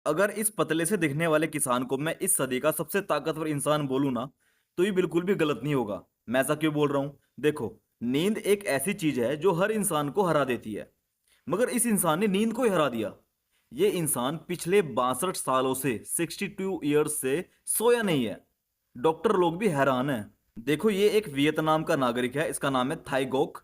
अगर इस पतले से दिखने वाले किसान को मैं इस सदी का सबसे ताकतवर इंसान बोलूं ना, तो ये बिल्कुल भी गलत नहीं होगा। मैं ऐसा क्यों बोल रहा हूं? देखो, नींद एक ऐसी चीज है जो हर इंसान को हरा देती है, मगर इस इंसान ने नींद को ही हरा दिया। ये इंसान पिछले 62 सालों से 62 ईयर्स से सोया नहीं है। डॉक्टर लोग भी हैरान हैं। देखो, ये एक वियतनाम का नागरिक है, इसका नाम है थाई गोक।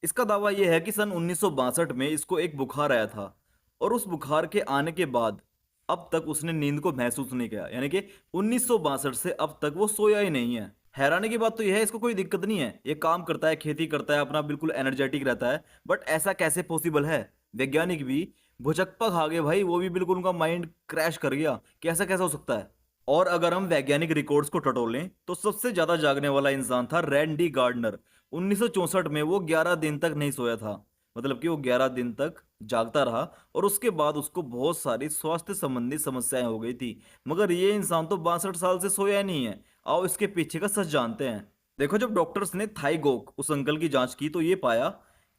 इसका दावा यह है कि सन 1962 में इसको एक बुखार आया था, और उस बुखार के आने के बाद अब तक उसने नींद को महसूस नहीं किया। यानी कि 1962 से अब तक वो सोया ही नहीं है। हैरानी की बात तो यह है, इसको कोई दिक्कत नहीं है, ये काम करता है, खेती करता है, अपना बिल्कुल एनर्जेटिक रहता है। बट ऐसा कैसे पॉसिबल है? वैज्ञानिक भी भुचक्का खा गए भाई, वो भी बिल्कुल उनका माइंड क्रैश कर गया कि ऐसा कैसा हो सकता है। और अगर हम वैज्ञानिक रिकॉर्ड्स को टटोलें तो सबसे ज्यादा जागने वाला इंसान था रैंडी गार्डनर। 1964 में वो 11 दिन तक नहीं सोया था। मतलब कि वो 11 दिन तक जागता रहा, और उसके बाद उसको बहुत सारी स्वास्थ्य संबंधी समस्याएं हो गई थी। मगर ये इंसान तो 62 साल से सोया ही नहीं है। आओ इसके पीछे का सच जानते हैं। देखो, जब डॉक्टर्स ने थाई गोक उस अंकल की जांच की तो ये पाया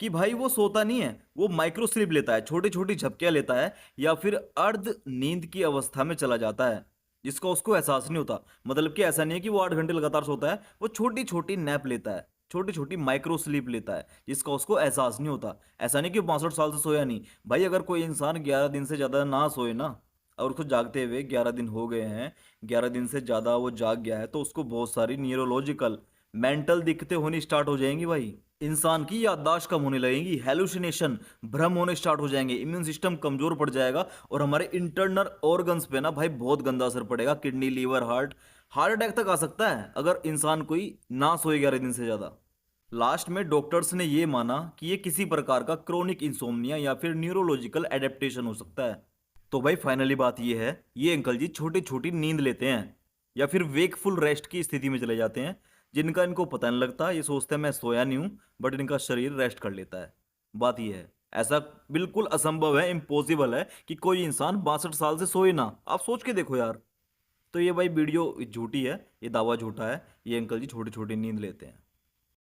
कि भाई वो सोता नहीं है, वो माइक्रो स्लीप लेता है, छोटी छोटी झपकियां लेता है, या फिर अर्ध नींद की अवस्था में चला जाता है, जिसका उसको एहसास नहीं होता। मतलब कि ऐसा नहीं है कि वो 8 घंटे लगातार सोता है, वो छोटी छोटी नैप लेता है, छोटी छोटी माइक्रो स्लीप लेता है, जिसका उसको एहसास नहीं होता। ऐसा नहीं कि 62 साल से सोया नहीं। भाई, अगर कोई इंसान 11 दिन से ज्यादा ना सोए ना, और उसको जागते हुए 11 दिन हो गए हैं, 11 दिन से ज्यादा वो जाग गया है, तो उसको बहुत सारी न्यूरोलॉजिकल मेंटल दिक्कतें होनी स्टार्ट हो जाएंगी भाई। इंसान की याददाश्त कम होने लगेगी, हेलुसिनेशन, भ्रम होने स्टार्ट हो जाएंगे, इम्यून सिस्टम कमजोर पड़ जाएगा, और हमारे इंटरनल ऑर्गन्स पे ना भाई बहुत गंदा असर पड़ेगा। Kidney, liver, heart, heart attack तक आ सकता है अगर इंसान कोई ना सोए 11 दिन से ज्यादा। लास्ट में डॉक्टर्स ने यह माना कि ये किसी प्रकार का क्रोनिक इंसोम्निया या फिर न्यूरोलॉजिकल एडेप्टेशन हो सकता है। तो भाई फाइनली बात यह है, ये अंकल जी छोटी छोटी नींद लेते हैं, या फिर वेकफुल रेस्ट की स्थिति में चले जाते हैं, जिनका इनको पता नहीं लगता। ये सोचते हैं मैं सोया नहीं हूं, बट इनका शरीर रेस्ट कर लेता है। बात यह है, ऐसा बिल्कुल असंभव है, इम्पॉसिबल है कि कोई इंसान 62 साल से सोए ना। आप सोच के देखो यार। तो ये भाई वीडियो झूठी है, ये दावा झूठा है, ये अंकल जी छोटी छोटी नींद लेते हैं।